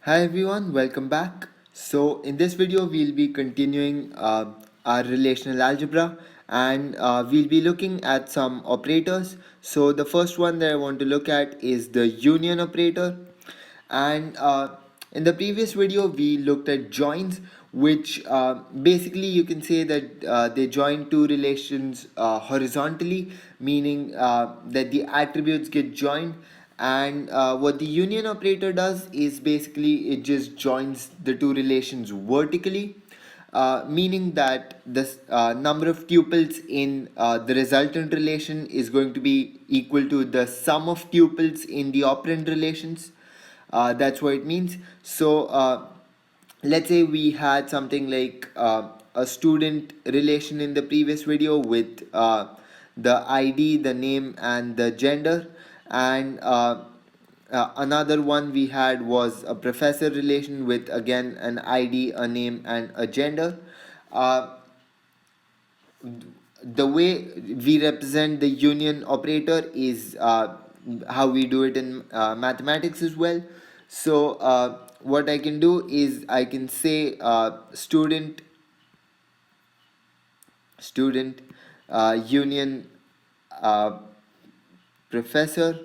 Hi everyone, welcome back. So in this video we'll be continuing our relational algebra and we'll be looking at some operators. So the first one that I want to look at is the union operator, and in the previous video we looked at joins, which basically you can say that they join two relations horizontally, meaning that the attributes get joined. And what the union operator does is basically it just joins the two relations vertically, meaning that the number of tuples in the resultant relation is going to be equal to the sum of tuples in the operand relations. That's what it means. So let's say we had something like a student relation in the previous video with the ID, the name, and the gender, and another one we had was a professor relation with again an ID, a name, and a gender. Uh, the way we represent the union operator is how we do it in mathematics as well. So what I can do is I can say student union uh, professor.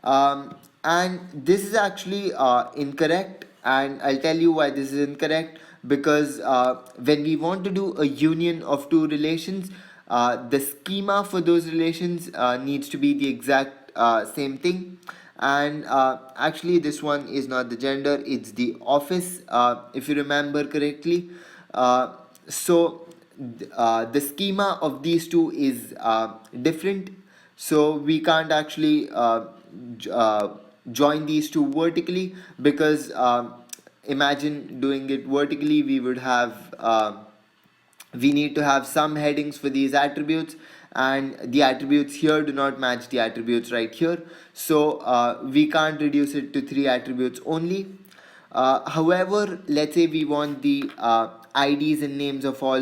And this is actually incorrect, and I'll tell you why this is incorrect. Because when we want to do a union of two relations, the schema for those relations needs to be the exact same thing. And actually, this one is not the gender, it's the office, if you remember correctly. So the schema of these two is different, so we can't actually join these two vertically, because imagine doing it vertically, we need to have some headings for these attributes, and the attributes here do not match the attributes right here, so we can't reduce it to three attributes only. However, let's say we want the IDs and names of all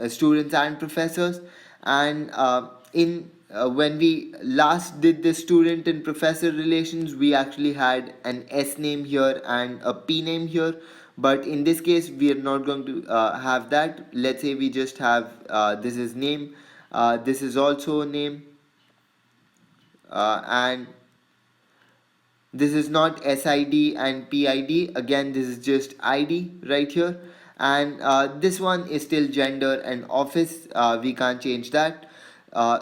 students and professors, and in when we last did the student and professor relations, we actually had an S name here and a P name here. But in this case, we are not going to have that. Let's say we just have this is name, this is also a name, and this is not SID and PID. Again, this is just ID right here. And this one is still gender and office. We can't change that.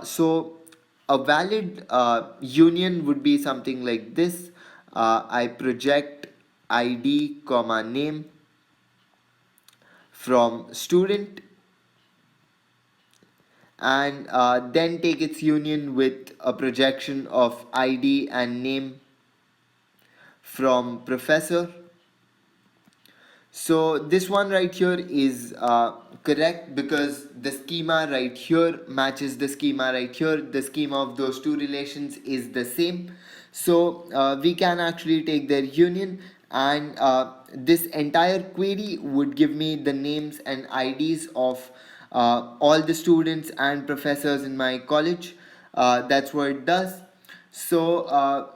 So a valid union would be something like this. I project ID comma name from student, and then take its union with a projection of ID and name from professor. So this one right here is correct, because the schema right here matches the schema right here. The schema of those two relations is the same. So we can actually take their union, and this entire query would give me the names and IDs of all the students and professors in my college. That's what it does. So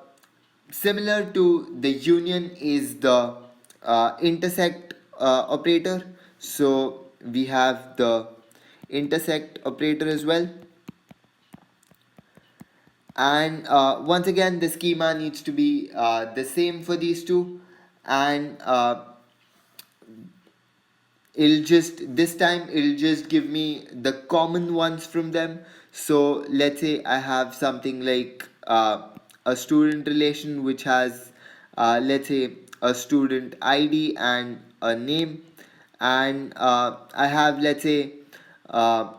similar to the union is the intersect operator. So we have the intersect operator as well, and once again the schema needs to be the same for these two, and it'll just this time it'll just give me the common ones from them. So let's say I have something like a student relation which has let's say a student ID and a name, and I have, let's say, uh,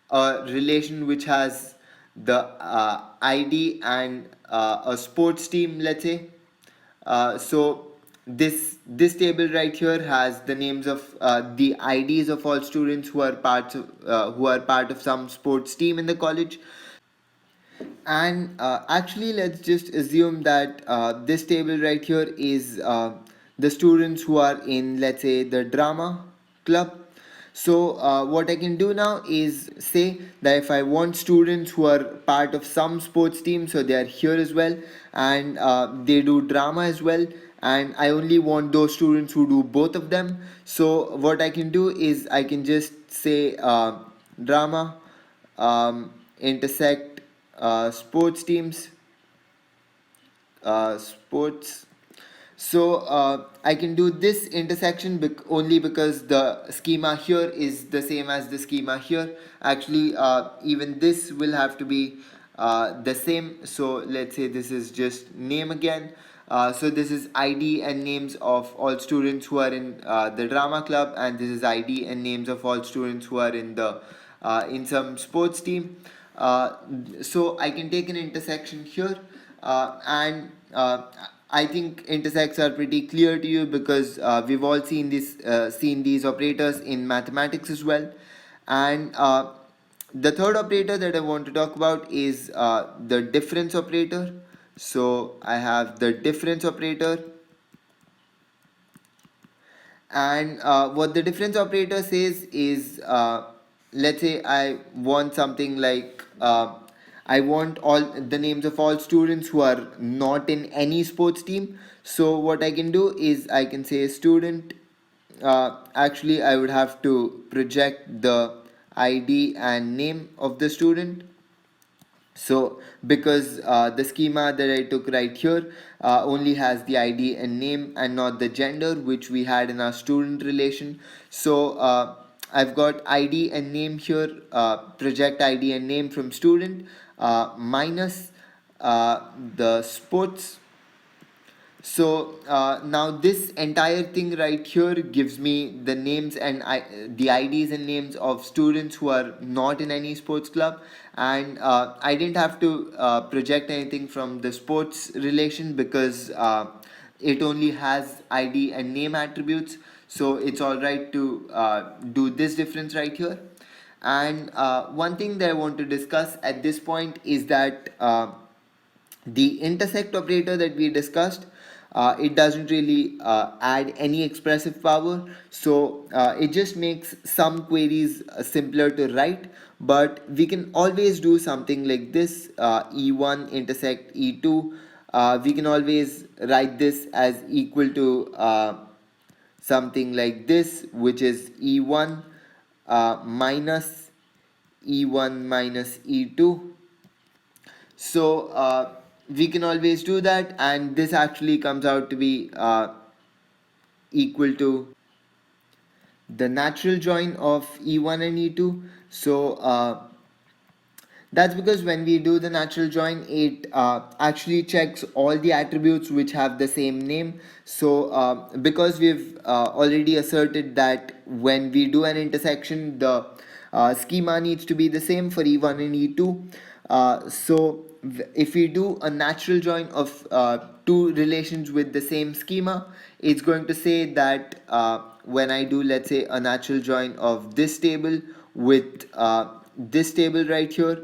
a relation which has the ID and a sports team, let's say. So this table right here has the names of the IDs of all students who are part of some sports team in the college. And actually, let's just assume that this table right here is the students who are in, let's say, the drama club. So what I can do now is say that if I want students who are part of some sports team, so they are here as well, and they do drama as well, and I only want those students who do both of them. So what I can do is I can just say drama, intersect sports teams, sports. So I can do this intersection only because the schema here is the same as the schema here. Actually, even this will have to be the same. So let's say this is just name again. So this is ID and names of all students who are in the drama club, and this is ID and names of all students who are in the in some sports team. So I can take an intersection here, and I think intersects are pretty clear to you because we've all seen these operators in mathematics as well. And the third operator that I want to talk about is the difference operator. So I have the difference operator, and what the difference operator says is, let's say I want something like, I want all the names of all students who are not in any sports team. So what I can do is I can say student, actually I would have to project the ID and name of the student. So because the schema that I took right here only has the ID and name and not the gender which we had in our student relation. So I've got ID and name here, project ID and name from student, minus the sports. So now this entire thing right here gives me the names and the IDs and names of students who are not in any sports club, and I didn't have to project anything from the sports relation because it only has ID and name attributes, so it's alright to do this difference right here. And one thing that I want to discuss at this point is that the intersect operator that we discussed, it doesn't really add any expressive power, so it just makes some queries simpler to write, but we can always do something like this, e1 intersect e2. We can always write this as equal to something like this, which is e1 minus e1 minus e2. So we can always do that, and this actually comes out to be equal to the natural join of E1 and E2. So that's because when we do the natural join, it actually checks all the attributes which have the same name. So because we've already asserted that when we do an intersection, the schema needs to be the same for E1 and E2. So if we do a natural join of two relations with the same schema, it's going to say that when I do, let's say, a natural join of this table with this table right here,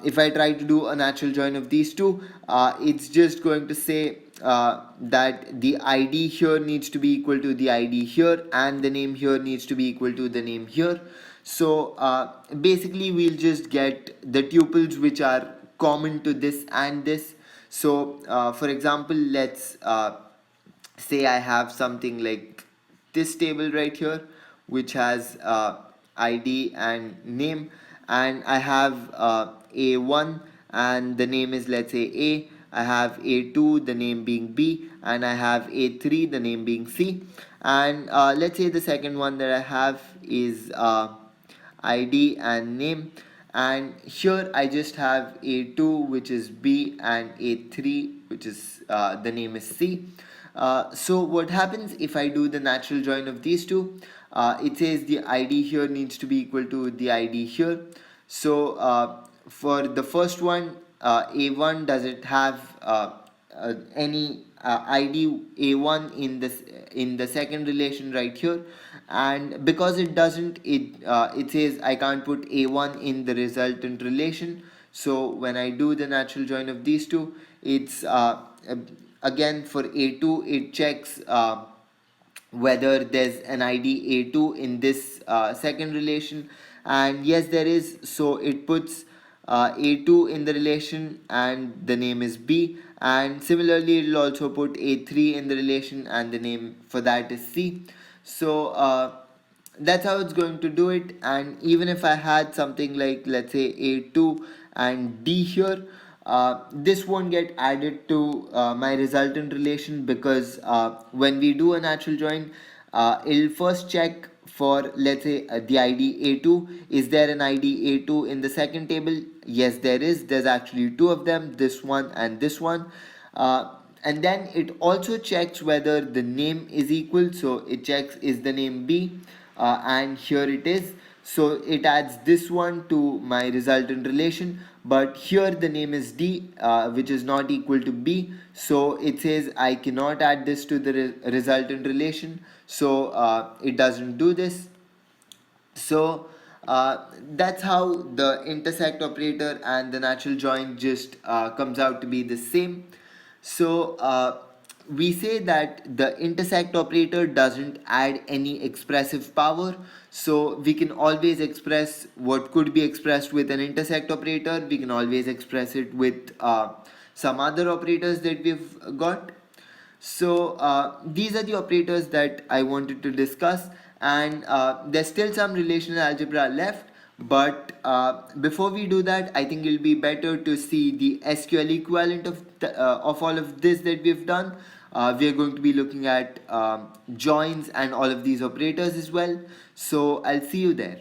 if I try to do a natural join of these two, it's just going to say that the ID here needs to be equal to the ID here, and the name here needs to be equal to the name here. So basically we'll just get the tuples which are common to this and this. So for example, let's say I have something like this table right here which has ID and name, and I have A1 and the name is, let's say, A. I have A2, the name being B, and I have A3, the name being C. And let's say the second one that I have is ID and name, and here I just have A2 which is B and A3 which is the name is C. So what happens if I do the natural join of these two? It says the ID here needs to be equal to the ID here. So for the first one, A1 doesn't have any ID A1 in the second relation right here, and because it doesn't, it says I can't put A1 in the resultant relation. So when I do the natural join of these two, it's again for A2 it checks whether there's an ID A2 in this second relation, and yes there is, so it puts A2 in the relation and the name is B, and similarly it will also put A3 in the relation and the name for that is C. So that's how it's going to do it. And even if I had something like, let's say, A2 and D here, this won't get added to my resultant relation, because when we do a natural join, it'll first check for, let's say, the ID A2. Is there an ID A2 in the second table? Yes there is, there's actually two of them, this one and this one. And then it also checks whether the name is equal, so it checks is the name B, and here it is, so it adds this one to my resultant relation, but here the name is D, which is not equal to B, so it says I cannot add this to the resultant relation, so it doesn't do this. So that's how the intersect operator and the natural join just comes out to be the same. So we say that the intersect operator doesn't add any expressive power, so we can always express what could be expressed with an intersect operator, we can always express it with some other operators that we've got. So these are the operators that I wanted to discuss, and there's still some relational algebra left, but before we do that, I think it'll be better to see the SQL equivalent of all of this that we've done. We are going to be looking at joins and all of these operators as well. So I'll see you there.